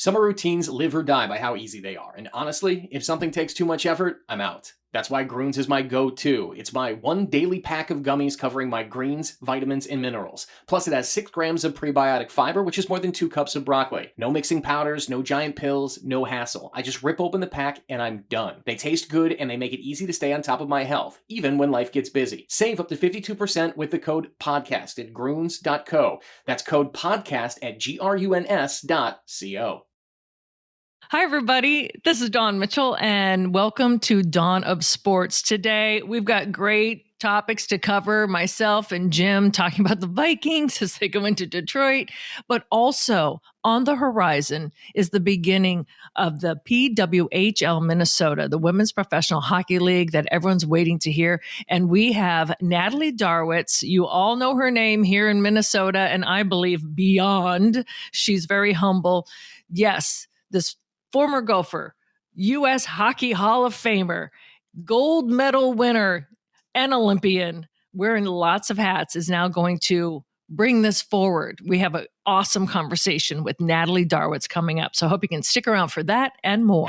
Summer routines live or die by how easy they are. And honestly, if something takes too much effort, I'm out. That's why Groons is my go-to. It's my one daily pack of gummies covering my greens, vitamins, and minerals. Plus, it has 6 grams of prebiotic fiber, which is more than 2 cups of broccoli. No mixing powders, no giant pills, no hassle. I just rip open the pack and I'm done. They taste good and they make it easy to stay on top of my health, even when life gets busy. Save up to 52% with the code PODCAST at Groons.co. That's code PODCAST at GRUNS.co. Hi, everybody. This is Dawn Mitchell, and welcome to Dawn of Sports. Today, we've got great topics to cover. Myself and Jim talking about the Vikings as they go into Detroit, but also on the horizon is the beginning of the PWHL Minnesota, the Women's Professional Hockey League that everyone's waiting to hear. And we have Natalie Darwitz. You all know her name here in Minnesota, and I believe beyond. She's very humble. Yes, this former Gopher, U.S. Hockey Hall of Famer, gold medal winner, and Olympian, wearing lots of hats, is now going to bring this forward. We have an awesome conversation with Natalie Darwitz coming up, so I hope you can stick around for that and more.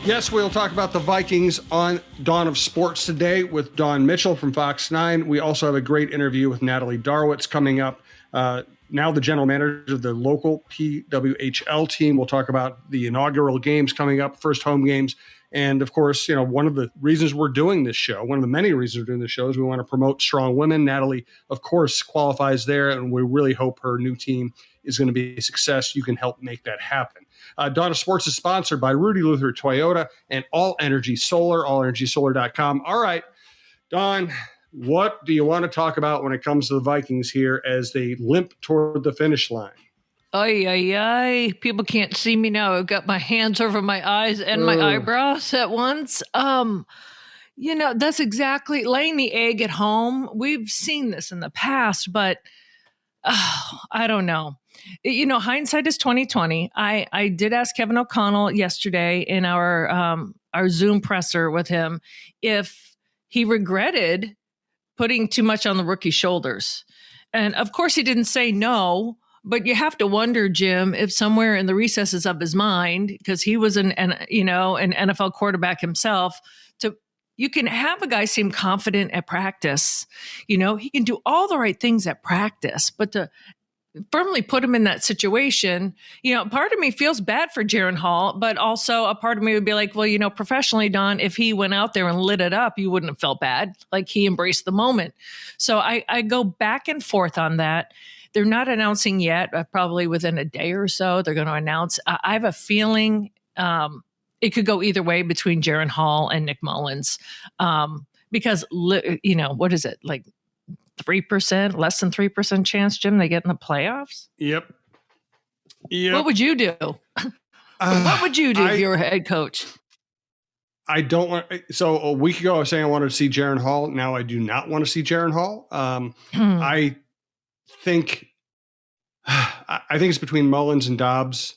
Yes, we'll talk about the Vikings on Dawn of Sports today with Don Mitchell from Fox 9. We also have a great interview with Natalie Darwitz coming up. Now the general manager of the local PWHL team. We'll talk about the inaugural games coming up, first home games. And of course, one of the reasons we're doing this show, one of the many reasons we're doing this show, is we want to promote strong women. Natalie, of course, qualifies there, and we really hope her new team is going to be a success. You can help make that happen. Dawn of Sports is sponsored by Rudy Luther Toyota and All Energy Solar, allenergysolar.com. All right, Dawn, what do you want to talk about when it comes to the Vikings here as they limp toward the finish line? Ay. People can't see me now. I've got my hands over my eyes and my eyebrows at once. That's exactly laying the egg at home. We've seen this in the past, but I don't know. Hindsight is 2020. I did ask Kevin O'Connell yesterday in our Zoom presser with him if he regretted putting too much on the rookie's shoulders. And of course he didn't say no, but you have to wonder, Jim, if somewhere in the recesses of his mind, because he was an NFL quarterback himself, you can have a guy seem confident at practice. He can do all the right things at practice, but to firmly put him in that situation, part of me feels bad for Jaren Hall, but also a part of me would be like, well, professionally, Don, if he went out there and lit it up, you wouldn't have felt bad. Like, he embraced the moment. So I go back and forth on that. They're not announcing yet, probably within a day or so, they're going to announce. I have a feeling it could go either way between Jaren Hall and Nick Mullins, because, what is it, like 3%, less than 3% chance, Jim, they get in the playoffs? Yep. What would you do? What would you do if you were head coach? I don't want. So a week ago, I was saying I wanted to see Jaren Hall. Now I do not want to see Jaren Hall. I think it's between Mullins and Dobbs,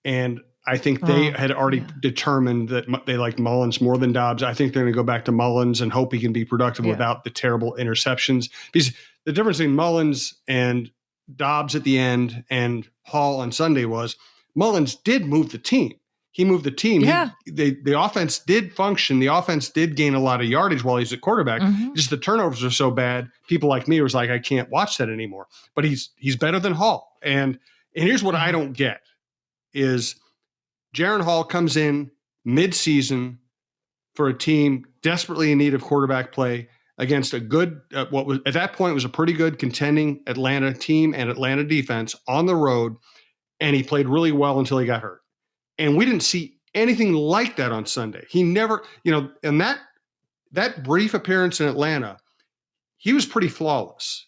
and I think they had already determined that they like Mullins more than Dobbs. I think they're going to go back to Mullins and hope he can be productive without the terrible interceptions. Because the difference between Mullins and Dobbs at the end and Hall on Sunday was Mullins did move the team. He moved the team. Yeah. The offense did function. The offense did gain a lot of yardage while he's at quarterback. Mm-hmm. Just the turnovers are so bad. People like me was like, I can't watch that anymore. But he's better than Hall. And here's what I don't get is Jaren Hall comes in mid-season for a team desperately in need of quarterback play against a good, what was at that point was a pretty good contending Atlanta team and Atlanta defense on the road, and he played really well until he got hurt. And we didn't see anything like that on Sunday. He never, in that brief appearance in Atlanta, he was pretty flawless.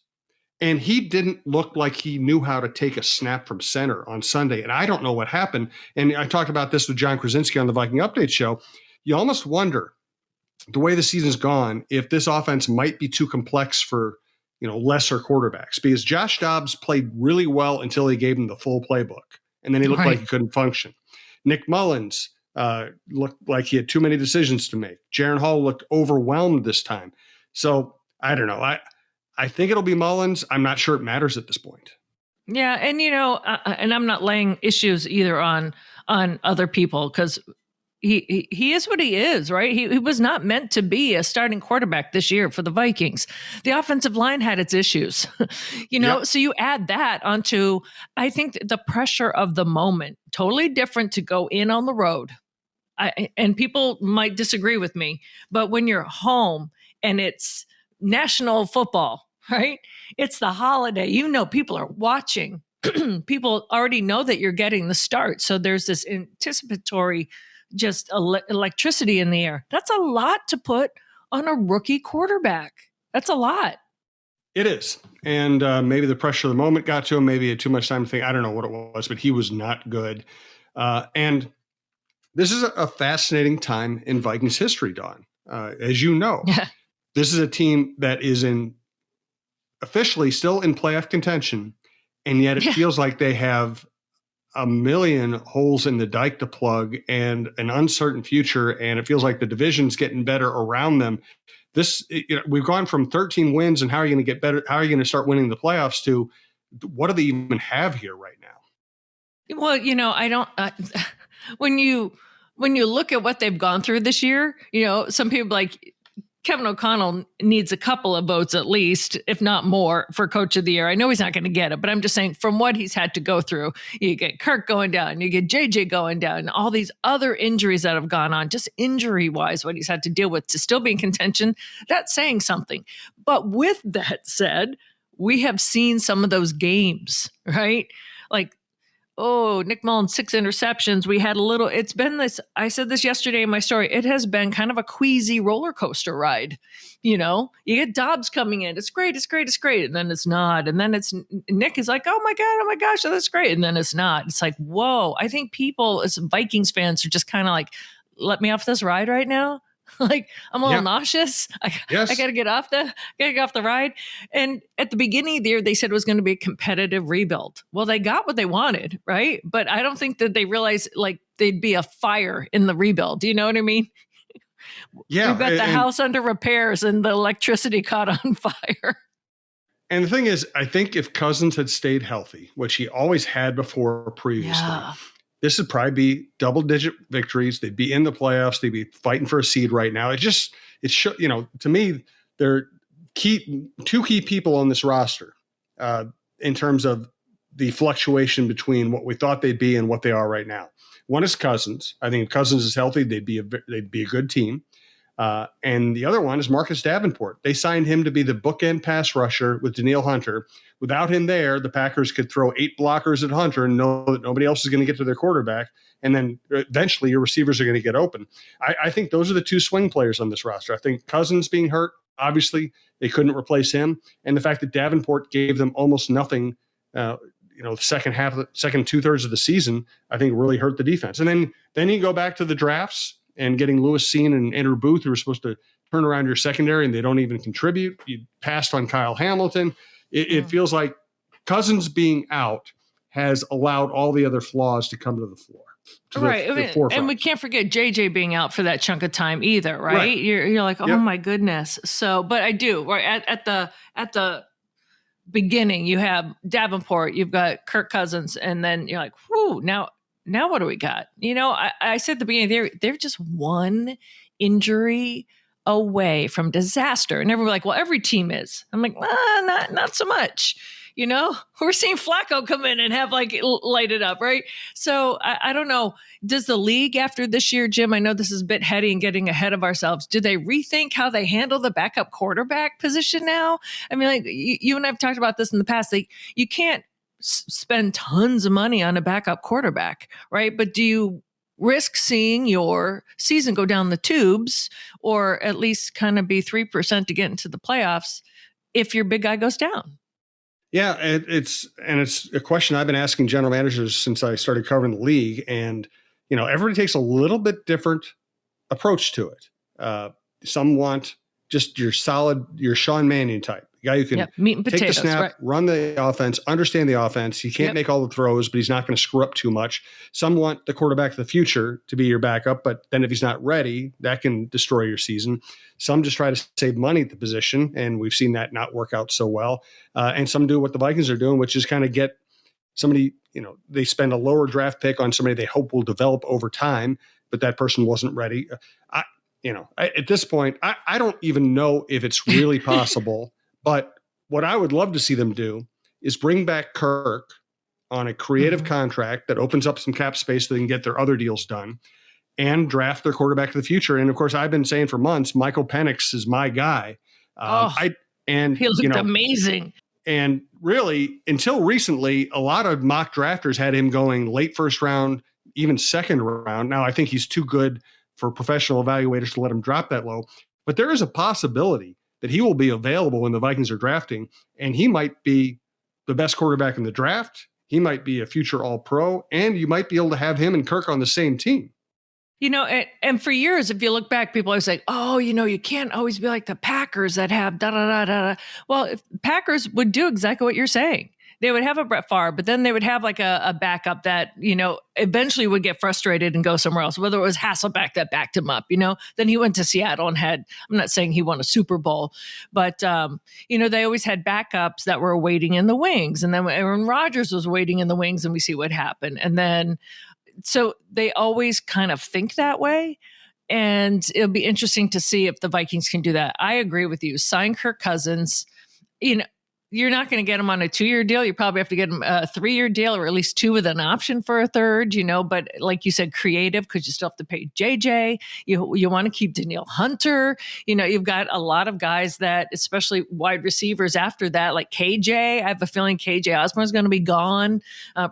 And he didn't look like he knew how to take a snap from center on Sunday. And I don't know what happened. And I talked about this with John Krasinski on the Viking Update show. You almost wonder, the way the season's gone, if this offense might be too complex for, lesser quarterbacks. Because Josh Dobbs played really well until he gave him the full playbook. And then he looked like he couldn't function. Nick Mullins looked like he had too many decisions to make. Jaron Hall looked overwhelmed this time. So I don't know. I think it'll be Mullins. I'm not sure it matters at this point. Yeah, and and I'm not laying issues either on other people, because he is what he is, right? He was not meant to be a starting quarterback this year for the Vikings. The offensive line had its issues, Yep. So you add that onto, I think, the pressure of the moment. Totally different to go in on the road. And people might disagree with me, but when you're home and it's national football, right? It's the holiday. People are watching. People already know that you're getting the start. So there's this anticipatory just electricity in the air. That's a lot to put on a rookie quarterback. That's a lot. It is. And maybe the pressure of the moment got to him. Maybe he had too much time to think. I don't know what it was, but he was not good. And this is a fascinating time in Vikings history, Dawn. As you know, this is a team that is officially still in playoff contention, and yet it feels like they have a million holes in the dike to plug and an uncertain future, and it feels like the division's getting better around them. We've gone from 13 wins, and how are you going to get better? How are you going to start winning the playoffs? To what do they even have here right now? Well, I don't. When you look at what they've gone through this year, some people like Kevin O'Connell needs a couple of votes at least, if not more, for Coach of the Year. I know he's not going to get it, but I'm just saying, from what he's had to go through, you get Kirk going down, you get JJ going down, and all these other injuries that have gone on, just injury-wise, what he's had to deal with to still be in contention, that's saying something. But with that said, we have seen some of those games, right? Like, Nick Mullins, 6 interceptions. It's been this, I said this yesterday in my story, it has been kind of a queasy roller coaster ride. You get Dobbs coming in. It's great. And then it's not. And then Nick is like, oh my gosh, that's great. And then it's not. It's like, whoa. I think people as Vikings fans are just kind of like, let me off this ride right now. Like, I'm a little nauseous. I got to get off the ride. And at the beginning of the year, they said it was going to be a competitive rebuild. Well, they got what they wanted, right? But I don't think that they realized like they'd be a fire in the rebuild. Do you know what I mean? Yeah. We've got the house under repairs and the electricity caught on fire. And the thing is, I think if Cousins had stayed healthy, which he always had before previously, this would probably be double-digit victories. They'd be in the playoffs. They'd be fighting for a seed right now. To me, there are two key people on this roster in terms of the fluctuation between what we thought they'd be and what they are right now. One is Cousins. I think if Cousins is healthy, they'd be a good team. And the other one is Marcus Davenport. They signed him to be the bookend pass rusher with Danielle Hunter. Without him there, the Packers could throw 8 blockers at Hunter and know that nobody else is going to get to their quarterback. And then eventually your receivers are going to get open. I think those are the two swing players on this roster. I think Cousins being hurt, obviously they couldn't replace him. And the fact that Davenport gave them almost nothing, the second 2/3 of the season, I think really hurt the defense. And then you go back to the drafts and getting Lewis Seen and Andrew Booth, who are supposed to turn around your secondary, and they don't even contribute. You passed on Kyle Hamilton. It feels like Cousins being out has allowed all the other flaws to come to the floor. The forefront. And we can't forget JJ being out for that chunk of time either, right? You're like, oh my goodness. So, but I do, right, at the beginning, you have Davenport, you've got Kirk Cousins, and then you're like, whoo, now what do we got? I said at the beginning, they're just one injury away from disaster. And everyone's like, well, every team is. I'm like, not so much. We're seeing Flacco come in and have light it up, right? So I don't know. Does the league after this year, Jim, I know this is a bit heady and getting ahead of ourselves. Do they rethink how they handle the backup quarterback position now? I mean, like you and I've talked about this in the past. You can't spend tons of money on a backup quarterback, right? But do you risk seeing your season go down the tubes, or at least kind of be 3% to get into the playoffs if your big guy goes down? Yeah, it's a question I've been asking general managers since I started covering the league, and everybody takes a little bit different approach to it. Some want just your Sean Mannion type. Guy who can meat and take potatoes, the snap, right. run the offense, understand the offense. He can't make all the throws, but he's not going to screw up too much. Some want the quarterback of the future to be your backup, but then if he's not ready, that can destroy your season. Some just try to save money at the position, and we've seen that not work out so well. And some do what the Vikings are doing, which is kind of get somebody, they spend a lower draft pick on somebody they hope will develop over time, but that person wasn't ready. At this point, I don't even know if it's really possible. But what I would love to see them do is bring back Kirk on a creative contract that opens up some cap space so they can get their other deals done and draft their quarterback of the future. And of course, I've been saying for months, Michael Penix is my guy. He looked amazing. And really, until recently, a lot of mock drafters had him going late first round, even second round. Now, I think he's too good for professional evaluators to let him drop that low. But there is a possibility that he will be available when the Vikings are drafting, and he might be the best quarterback in the draft. He might be a future All-Pro, and you might be able to have him and Kirk on the same team. And for years, if you look back, people always say, you can't always be like the Packers that have da-da-da-da-da. Well, if Packers would do exactly what you're saying. They would have a Brett Favre, but then they would have like a backup that, eventually would get frustrated and go somewhere else, whether it was Hasselbeck that backed him up, Then he went to Seattle and I'm not saying he won a Super Bowl, but, they always had backups that were waiting in the wings. And then Aaron Rodgers was waiting in the wings and we see what happened. And then, so they always kind of think that way. And it'll be interesting to see if the Vikings can do that. I agree with you. Sign Kirk Cousins. You're not going to get him on a 2-year deal. You probably have to get him a 3-year deal or at least 2 with an option for a third, but like you said, creative, because you still have to pay JJ. You want to keep Danielle Hunter. You've got a lot of guys that, especially wide receivers after that, like KJ. I have a feeling KJ Osborne's going to be gone.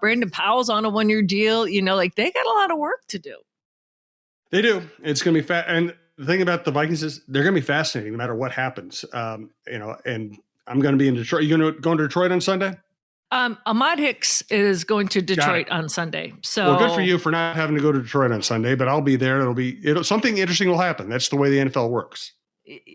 Brandon Powell's on a 1-year deal. They got a lot of work to do. They do. It's going to be fat. And the thing about the Vikings is they're going to be fascinating no matter what happens. And I'm going to be in Detroit. You going to go to Detroit on Sunday? Ahmad Hicks is going to Detroit on Sunday. So good for you for not having to go to Detroit on Sunday, but I'll be there. Something interesting will happen. That's the way the NFL works.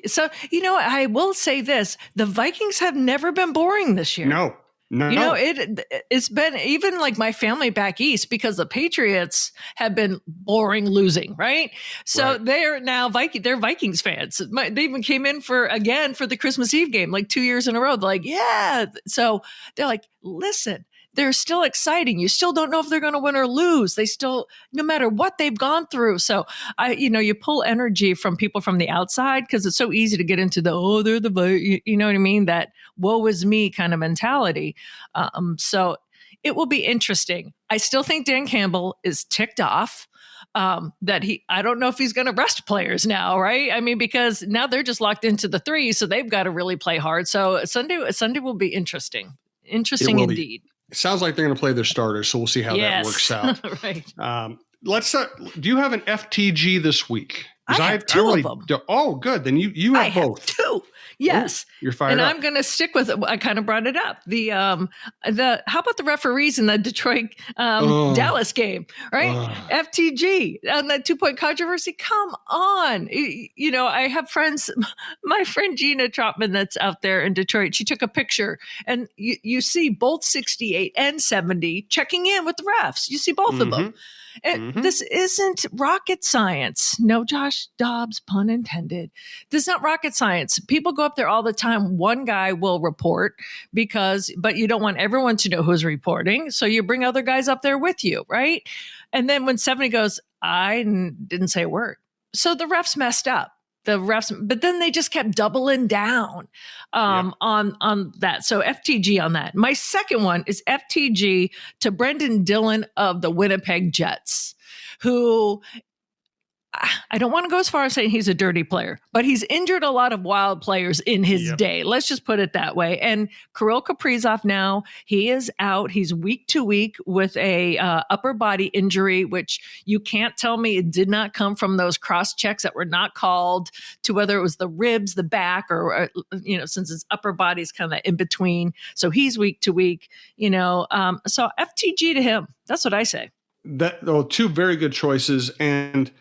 So, I will say this, the Vikings have never been boring this year. No. It's been even like my family back east, because the Patriots have been boring losing, right? So they're now they're Vikings fans. They even came in for the Christmas Eve game, like 2 years in a row. They're like, yeah. So they're like, listen, they're still exciting. You still don't know if they're going to win or lose. They still, no matter what they've gone through. So you pull energy from people from the outside, because it's so easy to get into they're the, you know what I mean? That woe is me kind of mentality. So it will be interesting. I still think Dan Campbell is ticked off. I don't know if he's going to rest players now, right? I mean, because now they're just locked into the 3, so they've got to really play hard. So Sunday will be interesting. Interesting indeed. It sounds like they're going to play their starters, so we'll see how that works out. Right. Let's. Do you have an FTG this week? I have two of them. Oh, good. Then you have both. Two. Yes. Ooh, you're fired up. I'm going to stick with it. I kind of brought it up. How about the referees in the Detroit Dallas game, right? FTG on that 2-point controversy. Come on. I have friends, my friend Gina Trotman that's out there in Detroit. She took a picture and you see both 68 and 70 checking in with the refs. You see both of them. And this isn't rocket science. No, Josh Dobbs, pun intended. This is not rocket science. People go up there all the time. One guy will report but you don't want everyone to know who's reporting. So you bring other guys up there with you, right? And then when 70 goes, I didn't say a word. So the refs messed up. But then they just kept doubling down on that. So FTG on that. My second one is FTG to Brendan Dillon of the Winnipeg Jets, who I don't want to go as far as saying he's a dirty player, but he's injured a lot of wild players in his day. Let's just put it that way. And Kirill Kaprizov now, he is out. He's week to week with a upper body injury, which you can't tell me it did not come from those cross checks that were not called, to whether it was the ribs, the back, or since his upper body is kind of in between. So he's week to week, so FTG to him. That's what I say. That two very good choices. And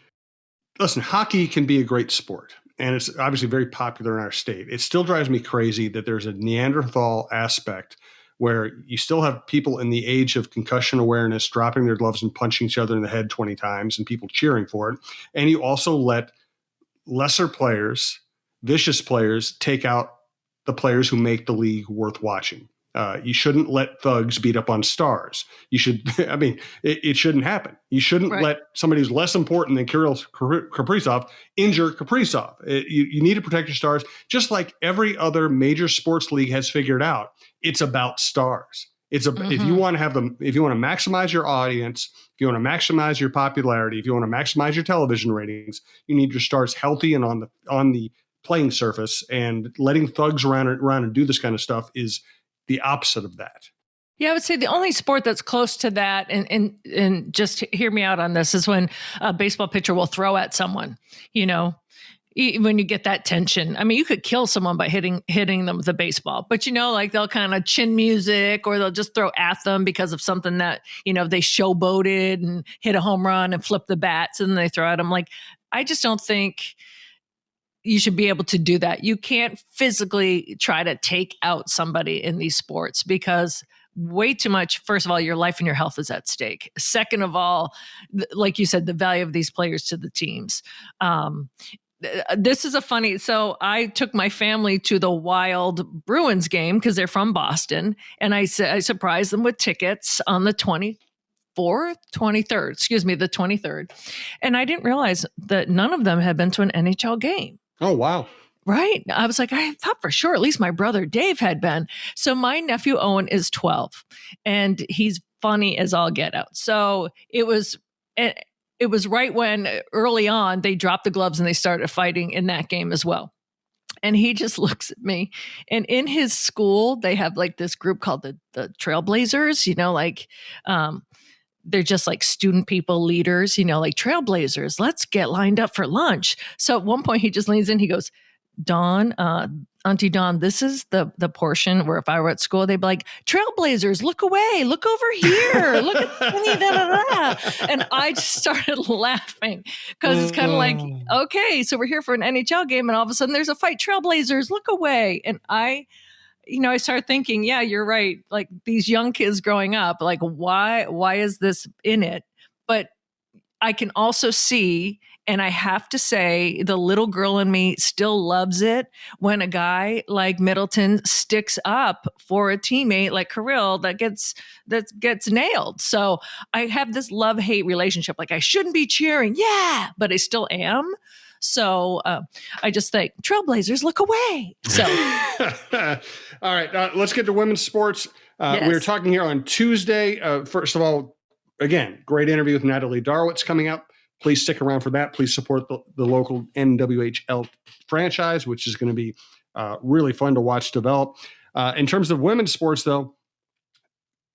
listen, hockey can be a great sport. and it's obviously very popular in our state. It still drives me crazy that there's a Neanderthal aspect where you still have people in the age of concussion awareness dropping their gloves and punching each other in the head 20 times and people cheering for it. And you also let lesser players, vicious players, take out the players who make the league worth watching. You shouldn't let thugs beat up on stars. You should, I mean, it shouldn't happen. You shouldn't let somebody who's less important than Kirill Kaprizov injure Kaprizov. You need to protect your stars, just like every other major sports league has figured out. It's about stars. It's if you want to have them, if you want to maximize your audience, if you want to maximize your popularity, if you want to maximize your television ratings, you need your stars healthy and on the playing surface. And letting thugs around and do this kind of stuff is the opposite of that. Yeah, I would say the only sport that's close to that, and just hear me out on this, is when a baseball pitcher will throw at someone, when you get that tension. I mean, you could kill someone by hitting them with a baseball, but like they'll kind of chin music, or they'll just throw at them because of something that, they showboated and hit a home run and flip the bats and then they throw at them. Like, I just don't think you should be able to do that. You can't physically try to take out somebody in these sports because way too much. First of all, your life and your health is at stake. Second of all, like you said, the value of these players to the teams. This is so I took my family to the Wild Bruins game because they're from Boston. And I surprised them with tickets on the 23rd. And I didn't realize that none of them had been to an NHL game. Oh, wow. Right. I was like, I thought for sure, at least my brother Dave had been. So my nephew Owen is 12 and he's funny as all get out. So it was right when early on they dropped the gloves and they started fighting in that game as well. And he just looks at me, and in his school, they have like this group called the Trailblazers, they're just like student people, leaders, like trailblazers. Let's get lined up for lunch. So at one point he just leans in, he goes, Dawn, Auntie Dawn, this is the portion where if I were at school, they'd be like, trailblazers, look away, look over here, look at da. And I just started laughing because it's kind of like, okay, so we're here for an NHL game and all of a sudden there's a fight, trailblazers, look away. And I started thinking, yeah, you're right. Like these young kids growing up, like why is this in it? But I can also see, and I have to say, the little girl in me still loves it when a guy like Middleton sticks up for a teammate like Kirill that gets nailed. So I have this love-hate relationship. Like I shouldn't be cheering, yeah, but I still am. So I just think, Trailblazers, look away. So, all right, let's get to women's sports. Yes. We were talking here on Tuesday. First of all, again, great interview with Natalie Darwitz coming up. Please stick around for that. Please support the local NWHL franchise, which is going to be really fun to watch develop. In terms of women's sports, though,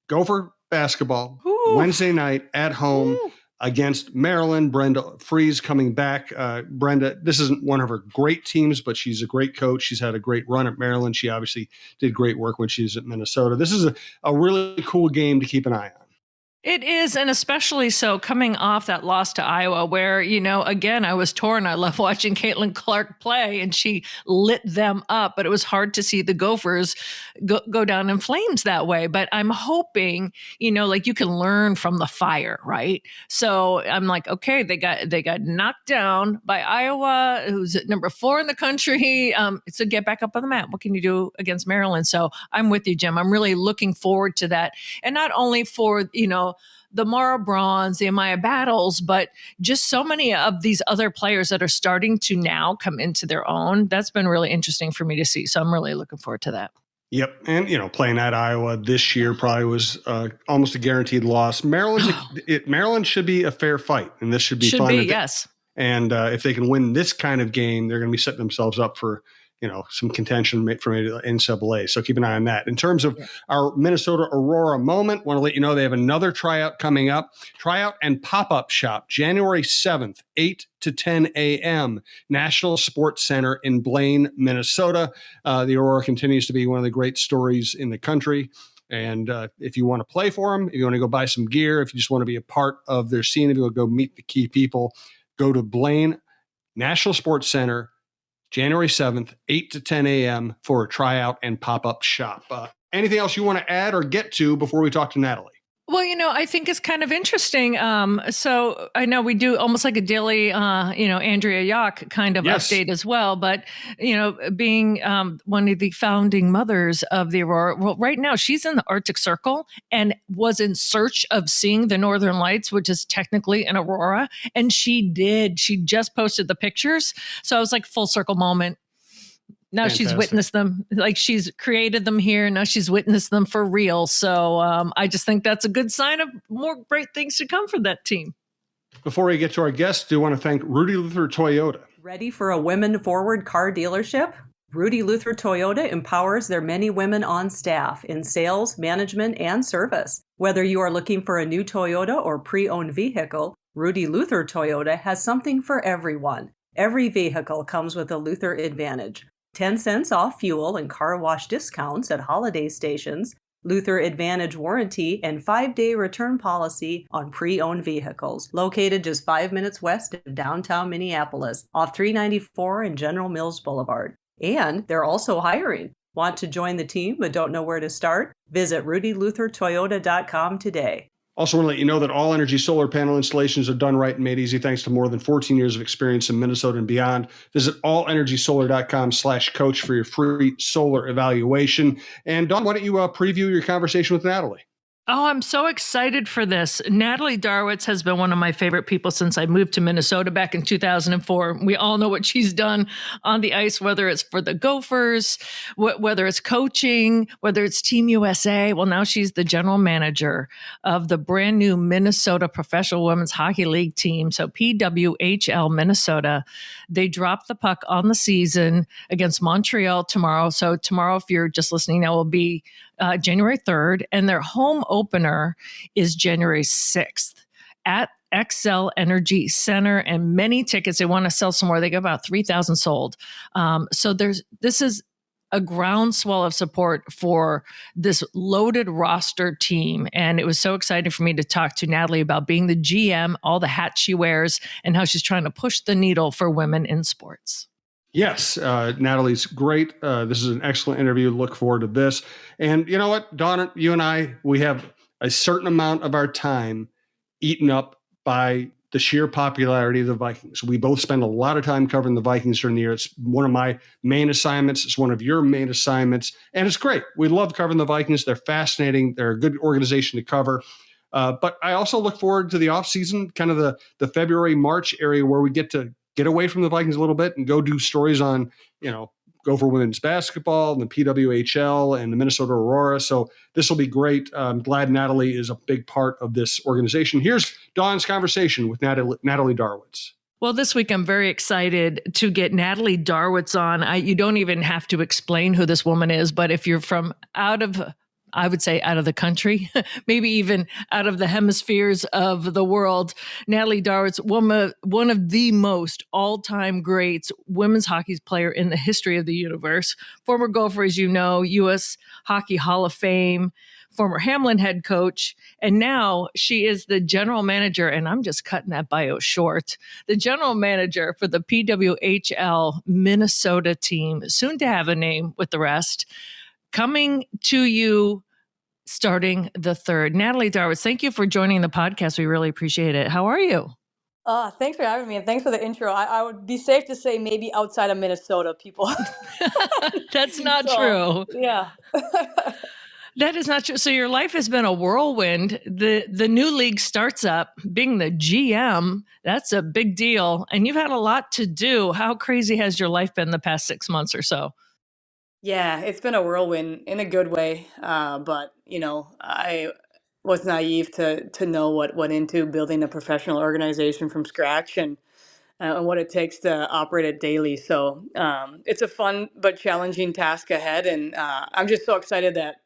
Gopher basketball, Wednesday night at home. Against Maryland. Brenda Freeze coming back. Brenda, this isn't one of her great teams, but she's a great coach. She's had a great run at Maryland. She obviously did great work when she was at Minnesota. This is a really cool game to keep an eye on. It is, and especially so coming off that loss to Iowa where, again, I was torn. I love watching Caitlin Clark play, and she lit them up, but it was hard to see the Gophers go down in flames that way. But I'm hoping, like you can learn from the fire, right? So I'm like, okay, they got knocked down by Iowa, who's at number 4 in the country. So get back up on the map. What can you do against Maryland? So I'm with you, Jim. I'm really looking forward to that. And not only for, the Mara Bronze, the Amaya Battles, but just so many of these other players that are starting to now come into their own. That's been really interesting for me to see. So I'm really looking forward to that. Yep. And, playing at Iowa this year probably was almost a guaranteed loss. Maryland should be a fair fight, and this should be fun. Yes. And if they can win this kind of game, they're going to be setting themselves up for some contention for NCAA. So keep an eye on that. In terms of our Minnesota Aurora moment, want to let you know they have another tryout coming up. Tryout and pop-up shop, January 7th, 8 to 10 a.m., National Sports Center in Blaine, Minnesota. The Aurora continues to be one of the great stories in the country. And if you want to play for them, if you want to go buy some gear, if you just want to be a part of their scene, if you want to go meet the key people, go to Blaine National Sports Center, January 7th, 8 to 10 a.m. for a tryout and pop-up shop. Anything else you want to add or get to before we talk to Natalie? Well, I think it's kind of interesting. So I know we do almost like a daily, Andrea Yock kind of update as well. But, being one of the founding mothers of the Aurora, well, right now she's in the Arctic Circle and was in search of seeing the Northern Lights, which is technically an aurora. And she did. She just posted the pictures. So it was like full circle moment. Now she's witnessed them, like she's created them here. Now she's witnessed them for real. So I just think that's a good sign of more great things to come for that team. Before we get to our guests, do want to thank Rudy Luther Toyota. Ready for a women-forward car dealership? Rudy Luther Toyota empowers their many women on staff in sales, management, and service. Whether you are looking for a new Toyota or pre-owned vehicle, Rudy Luther Toyota has something for everyone. Every vehicle comes with a Luther Advantage. 10 cents off fuel and car wash discounts at holiday stations, Luther Advantage warranty, and 5-day return policy on pre-owned vehicles. Located just 5 minutes west of downtown Minneapolis, off 394 and General Mills Boulevard. And they're also hiring. Want to join the team but don't know where to start? Visit rudyluthertoyota.com today. Also want to let you know that all energy solar panel installations are done right and made easy thanks to more than 14 years of experience in Minnesota and beyond. Visit allenergysolar.com/coach for your free solar evaluation. And Dawn, why don't you preview your conversation with Natalie? Oh, I'm so excited for this. Natalie Darwitz has been one of my favorite people since I moved to Minnesota back in 2004. We all know what she's done on the ice, whether it's for the Gophers, whether it's coaching, whether it's Team USA. Well, now she's the general manager of the brand new Minnesota Professional Women's Hockey League team. So PWHL Minnesota, they dropped the puck on the season against Montreal tomorrow. So tomorrow, if you're just listening, that will be January 3rd, and their home opener is January 6th at XL Energy Center, and many tickets. They want to sell some more. They got about 3,000 sold. So this is a groundswell of support for this loaded roster team. And it was so exciting for me to talk to Natalie about being the GM, all the hats she wears, and how she's trying to push the needle for women in sports. Yes, Natalie's great. This is an excellent interview. Look forward to this. And you know what, Dawn, you and I, we have a certain amount of our time eaten up by the sheer popularity of the Vikings. We both spend a lot of time covering the Vikings during the year. It's one of my main assignments. It's one of your main assignments. And it's great. We love covering the Vikings. They're fascinating. They're a good organization to cover. But I also look forward to the offseason, kind of the February, March area where we get away from the Vikings a little bit and go do stories on, Gopher women's basketball and the PWHL and the Minnesota Aurora. So this will be great. I'm glad Natalie is a big part of this organization. Here's Dawn's conversation with Natalie Darwitz. Well, this week I'm very excited to get Natalie Darwitz on. You don't even have to explain who this woman is, but if you're from out of the country, maybe even out of the hemispheres of the world, Natalie Darwitz, one of the most all-time greats women's hockey player in the history of the universe. Former Gopher, as you know, U.S. Hockey Hall of Fame, former Hamlin head coach, and now she is the general manager, and I'm just cutting that bio short, the general manager for the PWHL Minnesota team, soon to have a name with the rest. Coming to you starting the 3rd. Natalie Darwitz, thank you for joining the podcast. We really appreciate it. How are you? Thanks for having me, and thanks for the intro. I would be safe to say maybe outside of Minnesota, people. That's not true. Yeah. That is not true. So your life has been a whirlwind. The new league starts up. Being the GM, that's a big deal. And you've had a lot to do. How crazy has your life been the past 6 months or so? Yeah, it's been a whirlwind in a good way. But, I was naive to know what went into building a professional organization from scratch and what it takes to operate it daily. So it's a fun but challenging task ahead. And I'm just so excited that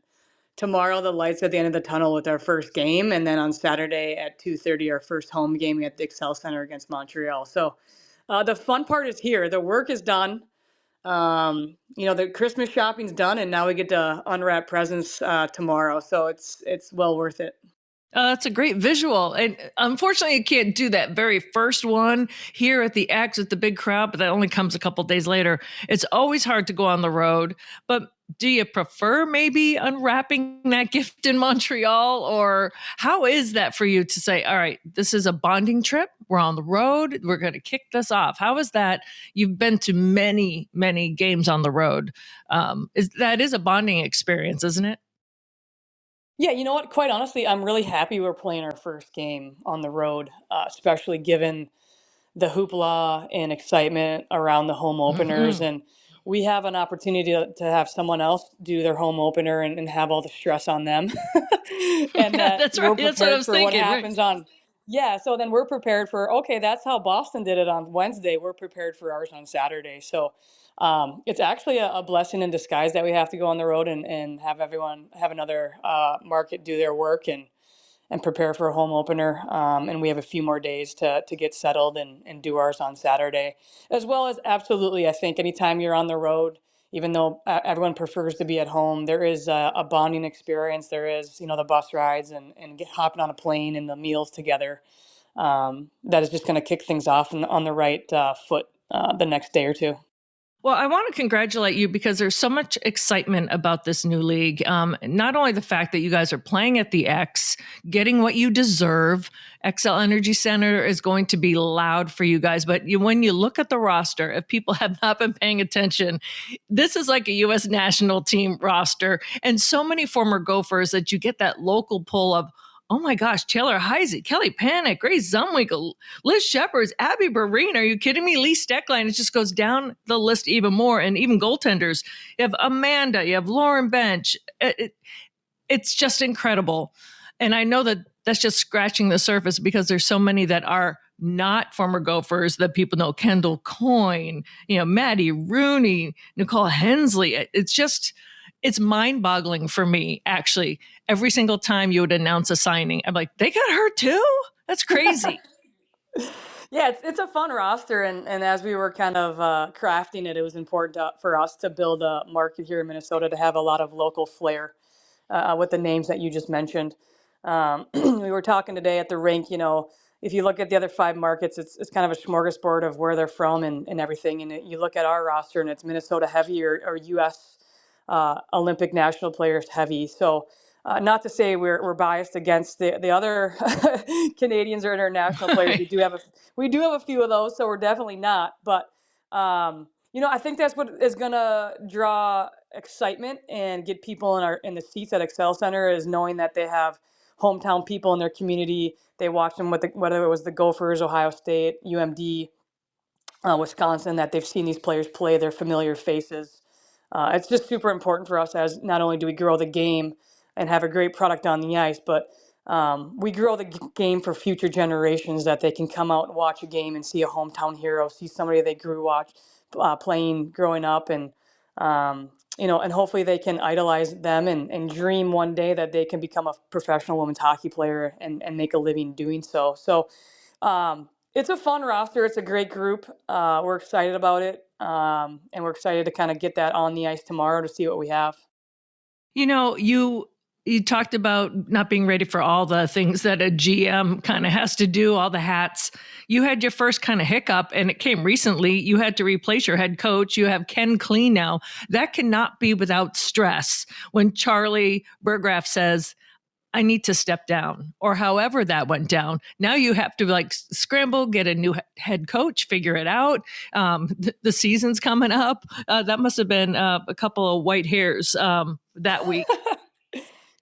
tomorrow the light's at the end of the tunnel with our first game. And then on Saturday at 2:30, our first home game at the Excel Center against Montreal. So the fun part is here. The work is done. The Christmas shopping's done, and now we get to unwrap presents tomorrow. So it's well worth it. That's a great visual. And unfortunately, you can't do that very first one here at the X with the big crowd, but that only comes a couple days later. It's always hard to go on the road. But do you prefer maybe unwrapping that gift in Montreal? Or how is that for you to say, all right, this is a bonding trip. We're on the road. We're going to kick this off. How is that? You've been to many, many games on the road. That is a bonding experience, isn't it? Yeah, you know what? Quite honestly, I'm really happy we're playing our first game on the road, especially given the hoopla and excitement around the home openers. Mm-hmm. And we have an opportunity to have someone else do their home opener and have all the stress on them. And that That's right. we're That's what I prepared was for what thinking. Right. happens on. Yeah, so then we're prepared for, okay, that's how Boston did it on Wednesday. We're prepared for ours on Saturday. So it's actually a blessing in disguise that we have to go on the road and have everyone have another market do their work and prepare for a home opener. And we have a few more days to get settled and do ours on Saturday. As well as, absolutely, I think anytime you're on the road, even though everyone prefers to be at home, there is a bonding experience. There is, the bus rides and hopping on a plane and the meals together. That is just going to kick things off on the right foot the next day or two. Well, I want to congratulate you because there's so much excitement about this new league. Not only the fact that you guys are playing at the X, getting what you deserve. XL Energy Center is going to be loud for you guys. But when you look at the roster, if people have not been paying attention, this is like a U.S. national team roster. And so many former Gophers that you get that local pull of, oh my gosh, Taylor Heisey, Kelly Panic, Grace Zumwinkle, Liz Shepherds, Abby Barine. Are you kidding me? Lee Steckline. It just goes down the list even more. And even goaltenders. You have Amanda, you have Lauren Bench. It's just incredible. And I know that that's just scratching the surface because there's so many that are not former Gophers that people know. Kendall Coyne, Maddie Rooney, Nicole Hensley. It's mind-boggling for me, actually. Every single time you would announce a signing, I'm like, they got hurt too? That's crazy. Yeah, it's a fun roster, and as we were kind of crafting it, it was important for us to build a market here in Minnesota to have a lot of local flair with the names that you just mentioned. We were talking today at the rink, if you look at the other 5 markets, it's kind of a smorgasbord of where they're from and everything. And you look at our roster, and it's Minnesota heavy or U.S. Olympic national players heavy. So not to say we're biased against the other Canadians or international players. Right. We do have a few of those, so we're definitely not. But I think that's what is going to draw excitement and get people in the seats at Excel Center, is knowing that they have hometown people in their community. They watch them whether it was the Gophers, Ohio State, UMD, Wisconsin, that they've seen these players play, their familiar faces. It's just super important for us, as not only do we grow the game and have a great product on the ice, but we grow the game for future generations, that they can come out and watch a game and see a hometown hero, see somebody they grew playing growing up, and and hopefully they can idolize them and dream one day that they can become a professional women's hockey player and make a living doing so. So it's a fun roster. It's a great group. We're excited about it. And we're excited to kind of get that on the ice tomorrow to see what we have. You talked about not being ready for all the things that a GM kind of has to do, all the hats. You had your first kind of hiccup, and it came recently. You had to replace your head coach. You have Ken Kleen now. That cannot be without stress when Charlie Burgraff says, I need to step down, or however that went down. Now you have to scramble, get a new head coach, figure it out. The season's coming up. That must have been a couple of white hairs that week.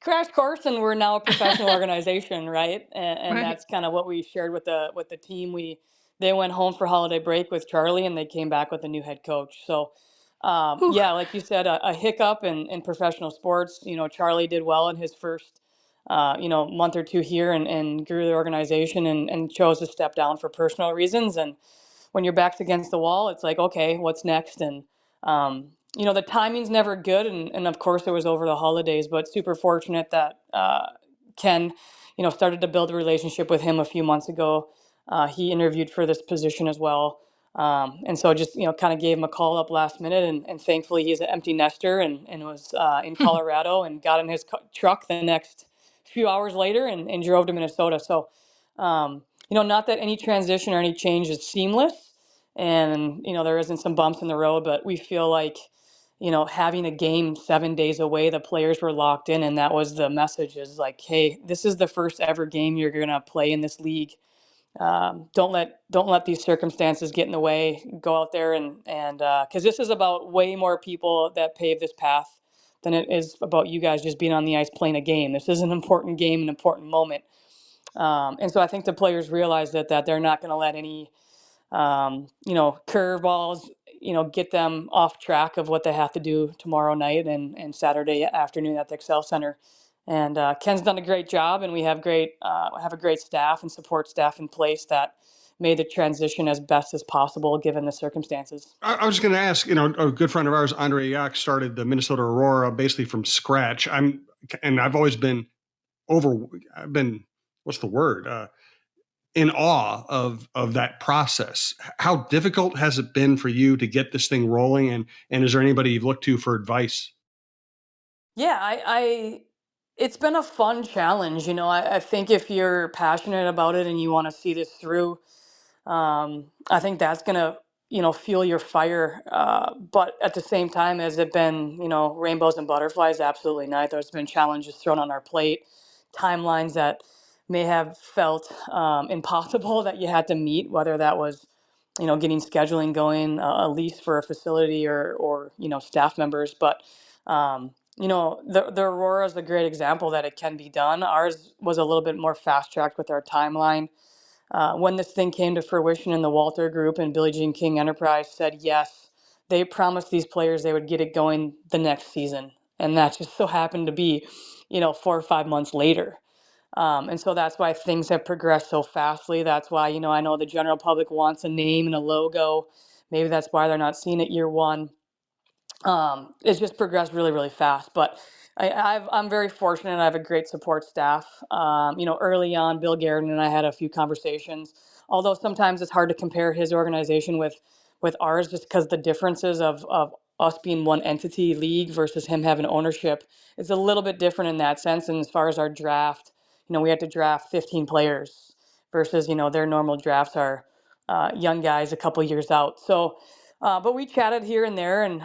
Crash course, and we're now a professional organization, right? And Right. That's kind of what we shared with the team. They went home for holiday break with Charlie, and they came back with a new head coach. So, yeah, like you said, a hiccup in professional sports. Charlie did well in his first month or two here and grew the organization and chose to step down for personal reasons. And when your back's against the wall, it's like, okay, what's next? And the timing's never good, and of course it was over the holidays, but super fortunate that Ken, started to build a relationship with him a few months ago. He interviewed for this position as well. And so just, kind of gave him a call up last minute, and thankfully he's an empty nester and was in Colorado and got in his truck the next few hours later and drove to Minnesota. So, not that any transition or any change is seamless, and there isn't some bumps in the road, but we feel like having a game 7 days away, the players were locked in, and that was the message, is like, hey, this is the first ever game you're going to play in this league. Don't let these circumstances get in the way. Go out there and because this is about way more people that pave this path than it is about you guys just being on the ice playing a game. This is an important game, an important moment. And so I think the players realize that they're not going to let any curveballs, get them off track of what they have to do tomorrow night and Saturday afternoon at the Excel Center. And Ken's done a great job, and we have a great staff and support staff in place that made the transition as best as possible given the circumstances. I was going to ask, a good friend of ours, Andre Yak, started the Minnesota Aurora basically from scratch. I've always been what's the word? In awe of that process. How difficult has it been for you to get this thing rolling? And is there anybody you've looked to for advice? Yeah, it's been a fun challenge. I think if you're passionate about it and you want to see this through, I think that's going to, fuel your fire. But at the same time, has it been, rainbows and butterflies? Absolutely not. There's been challenges thrown on our plate, timelines that may have felt impossible that you had to meet, whether that was, getting scheduling going, a lease for a facility or staff members. But, the Aurora is a great example that it can be done. Ours was a little bit more fast tracked with our timeline. When this thing came to fruition in the Walter Group and Billie Jean King Enterprise said yes, they promised these players they would get it going the next season. And that just so happened to be, 4 or 5 months later. And so that's why things have progressed so fastly. That's why, I know the general public wants a name and a logo. Maybe that's why they're not seeing it year one. It's just progressed really, really fast. But I'm very fortunate. I have a great support staff. Early on, Bill Garrett and I had a few conversations. Although sometimes it's hard to compare his organization with ours, just because the differences of us being one entity league versus him having ownership is a little bit different in that sense. And as far as our draft, we had to draft 15 players versus their normal drafts are young guys a couple years out. So. But we chatted here and there and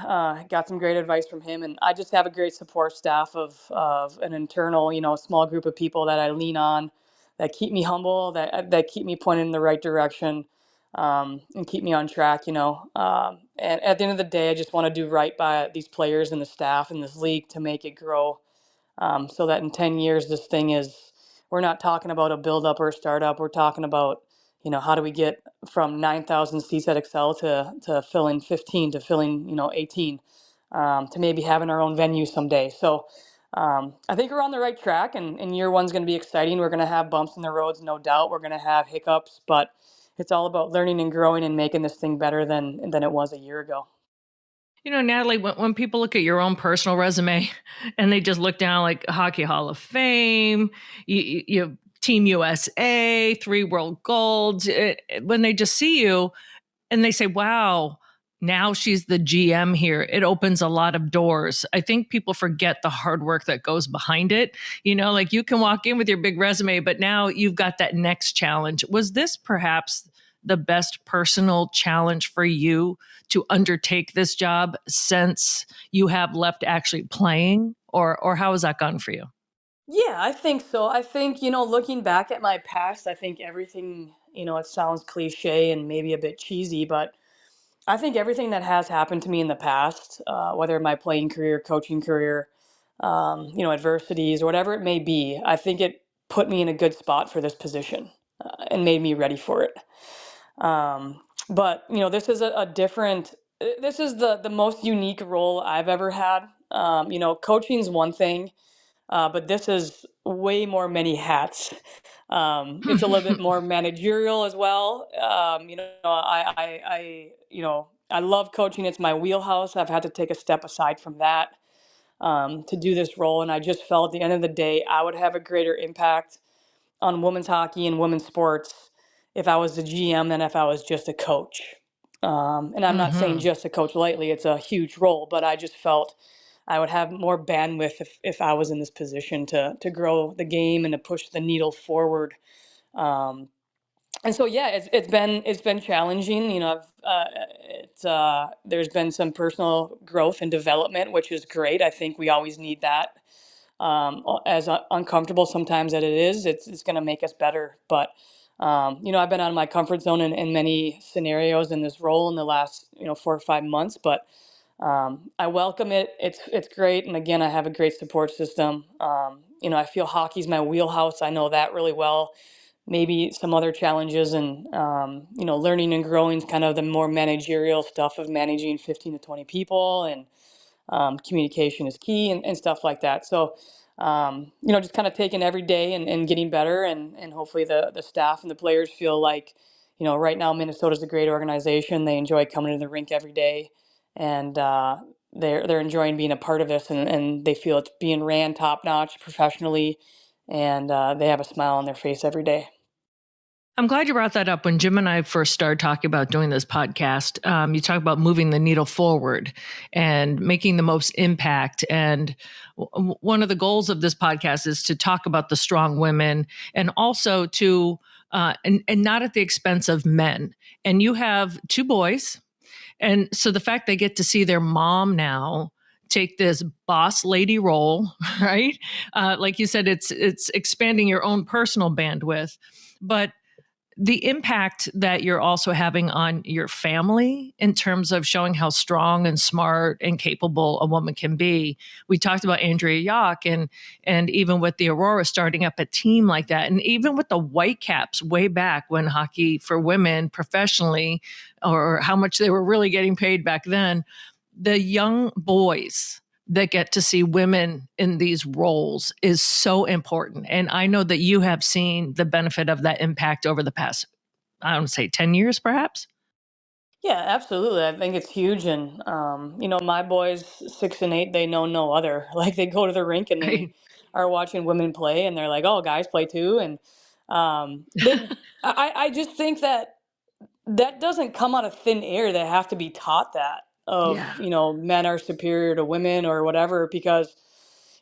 got some great advice from him. And I just have a great support staff of an internal, small group of people that I lean on, that keep me humble, that keep me pointed in the right direction, and keep me on track, And at the end of the day, I just want to do right by these players and the staff and this league to make it grow, so that in 10 years, we're not talking about a build-up or a startup. We're talking about how do we get from 9,000 seats at Excel to filling 15 to filling, 18, to maybe having our own venue someday. So I think we're on the right track, and year one's going to be exciting. We're going to have bumps in the roads, no doubt. We're going to have hiccups, but it's all about learning and growing and making this thing better than it was a year ago. Natalie, when people look at your own personal resume and they just look down like Hockey Hall of Fame, you Team USA, 3 world golds, when they just see you and they say, wow, now she's the GM here, it opens a lot of doors. I think people forget the hard work that goes behind it. Like you can walk in with your big resume, but now you've got that next challenge. Was this perhaps the best personal challenge for you to undertake this job since you have left actually playing, or how has that gone for you? Yeah, I think so. I think, looking back at my past, I think everything, it sounds cliche and maybe a bit cheesy, but I think everything that has happened to me in the past, whether my playing career, coaching career, adversities, or whatever it may be, I think it put me in a good spot for this position, and made me ready for it. But, this is this is the most unique role I've ever had. Coaching's one thing. But this is way more many hats. It's a little bit more managerial as well. I love coaching. It's my wheelhouse. I've had to take a step aside from that to do this role. And I just felt at the end of the day, I would have a greater impact on women's hockey and women's sports if I was a GM than if I was just a coach. And I'm not saying just a coach lightly. It's a huge role, but I just felt I would have more bandwidth if I was in this position to grow the game and to push the needle forward. Um, and so yeah, it's been challenging. There's been some personal growth and development, which is great. I think we always need that. As uncomfortable sometimes as it is, it's going to make us better. But I've been out of my comfort zone in many scenarios in this role in the last 4 or 5 months. But I welcome it. It's great, and again, I have a great support system. I feel hockey's my wheelhouse. I know that really well. Maybe some other challenges and learning and growing is kind of the more managerial stuff of managing 15 to 20 people, and communication is key and stuff like that. So just kind of taking every day and getting better, and hopefully the staff and the players feel like right now Minnesota's a great organization. They enjoy coming to the rink every day, and they're enjoying being a part of this, and they feel it's being ran top notch professionally, and they have a smile on their face every day. I'm glad you brought that up. When Jim and I first started talking about doing this podcast, you talk about moving the needle forward and making the most impact. And one of the goals of this podcast is to talk about the strong women, and also to, and not at the expense of men. And you have 2 boys. And so the fact they get to see their mom now take this boss lady role, right? Like you said, it's expanding your own personal bandwidth, but the impact that you're also having on your family in terms of showing how strong and smart and capable a woman can be. We talked about Andrea Yock, and even with the Aurora starting up a team like that, and even with the Whitecaps way back when hockey for women professionally, or how much they were really getting paid back then, the young boys that get to see women in these roles is so important. And I know that you have seen the benefit of that impact over the past, I don't say 10 years, perhaps. Yeah, absolutely. I think it's huge. And, my boys, 6 and 8, they know no other. Like, they go to the rink and they Right. are watching women play, and they're like, oh, guys play too. And I just think that doesn't come out of thin air. They have to be taught that of, Yeah. Men are superior to women or whatever, because,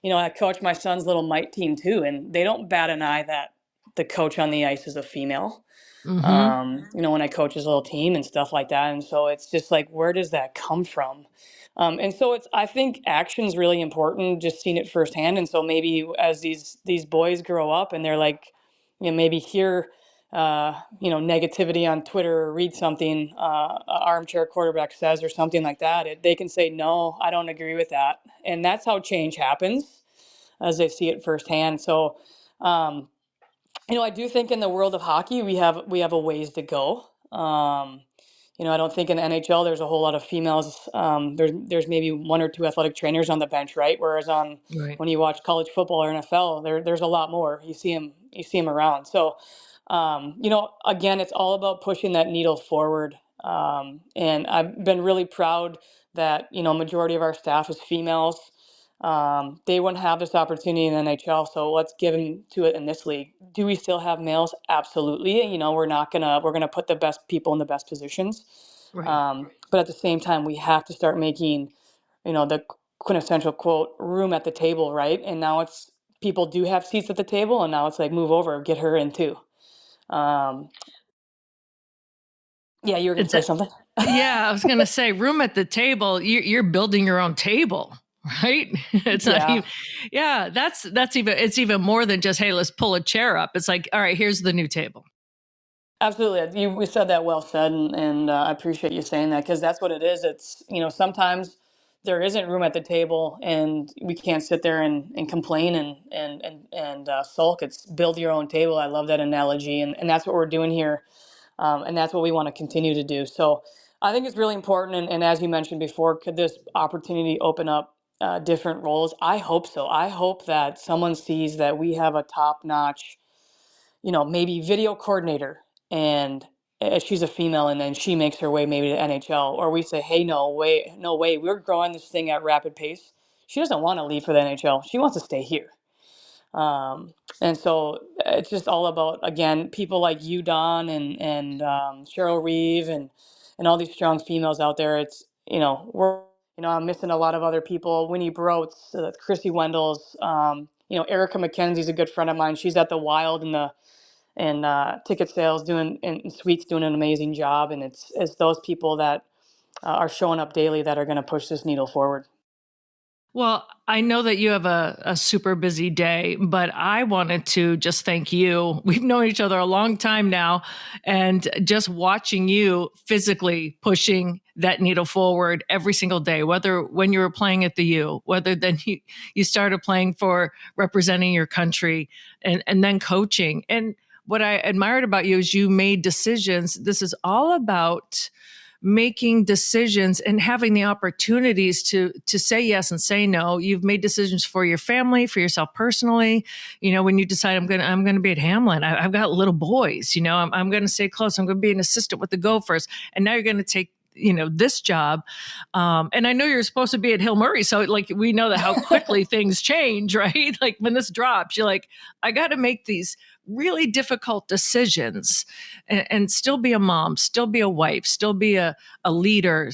I coach my son's little mite team too, and they don't bat an eye that the coach on the ice is a female. Mm-hmm. When I coach his little team and stuff like that. And so it's just like, where does that come from? And so I think action's really important, just seeing it firsthand. And so maybe as these boys grow up and they're like, maybe hear, negativity on Twitter, or read something, a armchair quarterback says, or something like that, they can say, no, I don't agree with that. And that's how change happens, as they see it firsthand. So, I do think in the world of hockey we have a ways to go. I don't think in the NHL there's a whole lot of females. There's maybe 1 or 2 athletic trainers on the bench, right? Whereas Right. when you watch college football or NFL, there's a lot more. You see them around. So, again, it's all about pushing that needle forward. And I've been really proud that majority of our staff is females. They wouldn't have this opportunity in the NHL, so let's give them to it in this league. Do we still have males? Absolutely. We're gonna put the best people in the best positions. Right. But at the same time, we have to start making, the quintessential quote, room at the table, right? And now it's people do have seats at the table, and now it's like, move over, get her in too. Um, yeah, you were gonna It's say something? yeah, I was going to say, room at the table, you're building your own table, right? It's not Yeah. even, yeah, it's even more than just, hey, let's pull a chair up. It's like, all right, here's the new table. Absolutely. We said that well said, and I appreciate you saying that, because that's what it is. It's, sometimes there isn't room at the table, and we can't sit there and complain and sulk. It's build your own table. I love that analogy, and that's what we're doing here, and that's what we want to continue to do. So I think it's really important, and as you mentioned before, could this opportunity open up different roles? I hope so. I hope that someone sees that we have a top-notch, maybe video coordinator, and she's a female, and then she makes her way maybe to NHL, or we say, hey, no way, we're growing this thing at rapid pace. She doesn't want to leave for the NHL. She wants to stay here. And so it's just all about, again, people like you, Don, and Cheryl Reeve, and all these strong females out there. It's, I'm missing a lot of other people. Winnie Broats, Chrissy Wendell's, Erica McKenzie's a good friend of mine. She's at the Wild and ticket sales doing and suites doing an amazing job. And it's those people that are showing up daily that are going to push this needle forward. Well, I know that you have a super busy day, but I wanted to just thank you. We've known each other a long time now, and just watching you physically pushing that needle forward every single day, whether when you were playing at the U, whether then you started playing for representing your country and then coaching. And what I admired about you is you made decisions. This is all about making decisions and having the opportunities to say yes and say no. You've made decisions for your family, for yourself personally. When you decide I'm going to be at Hamlin, I've got little boys, I'm going to stay close. I'm going to be an assistant with the Gophers. And now you're going to take this job. And I know you're supposed to be at Hill Murray. So we know that how quickly things change, right? Like when this drops, you're like, I got to make these really difficult decisions and still be a mom, still be a wife, still be a leader,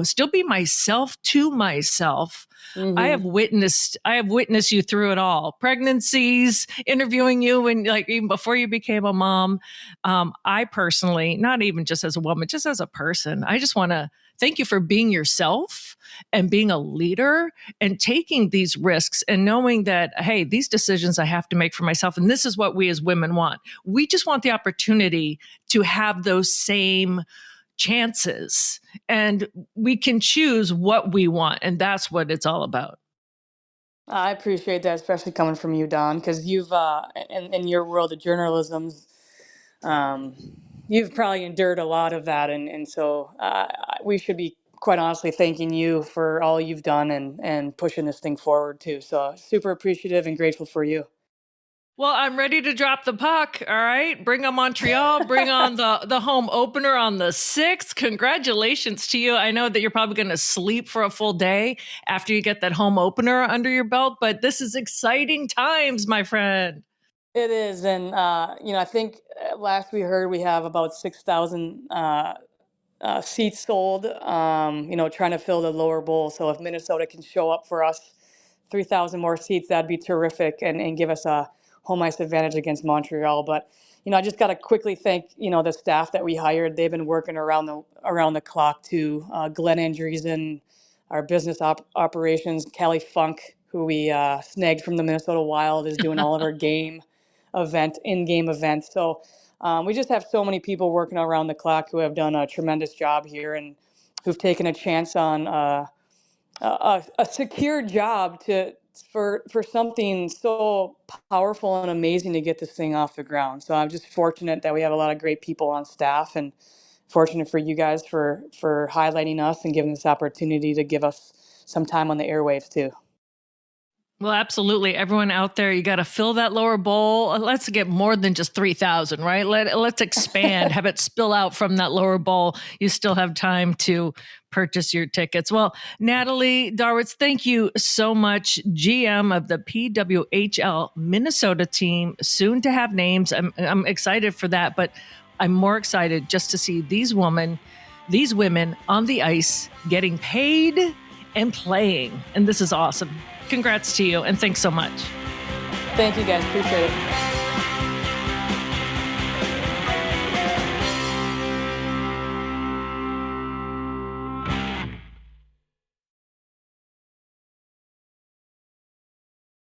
still be myself to myself. Mm-hmm. I have witnessed you through it all. Pregnancies, interviewing you when even before you became a mom. I personally, not even just as a woman, just as a person, I just want to thank you for being yourself and being a leader and taking these risks and knowing that, hey, these decisions I have to make for myself. And this is what we as women want. We just want the opportunity to have those same chances, and we can choose what we want. And that's what it's all about. I appreciate that, especially coming from you, Don, because you've, in your world of journalism, you've probably endured a lot of that. And so we should be quite honestly thanking you for all you've done and pushing this thing forward too. So super appreciative and grateful for you. Well, I'm ready to drop the puck. All right. Bring on Montreal. Bring on the home opener on the 6th. Congratulations to you. I know that you're probably going to sleep for a full day after you get that home opener under your belt, but this is exciting times, my friend. It is. And, I think last we heard we have about 6,000 seats sold, trying to fill the lower bowl. So if Minnesota can show up for us 3,000 more seats, that'd be terrific and give us a home ice advantage against Montreal. But, I just got to quickly thank, the staff that we hired. They've been working around the clock too. Glenn Andreessen, our business operations, Callie Funk, who we snagged from the Minnesota Wild, is doing all of our in-game events. So we just have so many people working around the clock who have done a tremendous job here and who've taken a chance on a secure job for something so powerful and amazing to get this thing off the ground. So I'm just fortunate that we have a lot of great people on staff, and fortunate for you guys for highlighting us and giving this opportunity to give us some time on the airwaves too. Well, absolutely. Everyone out there, you got to fill that lower bowl. Let's get more than just 3,000, right? Let's expand, have it spill out from that lower bowl. You still have time to purchase your tickets. Well, Natalie Darwitz, thank you so much. GM of the PWHL Minnesota team, soon to have names. I'm excited for that, but I'm more excited just to see these women on the ice getting paid and playing. And this is awesome. Congrats to you, and thanks so much. Thank you, guys. Appreciate it.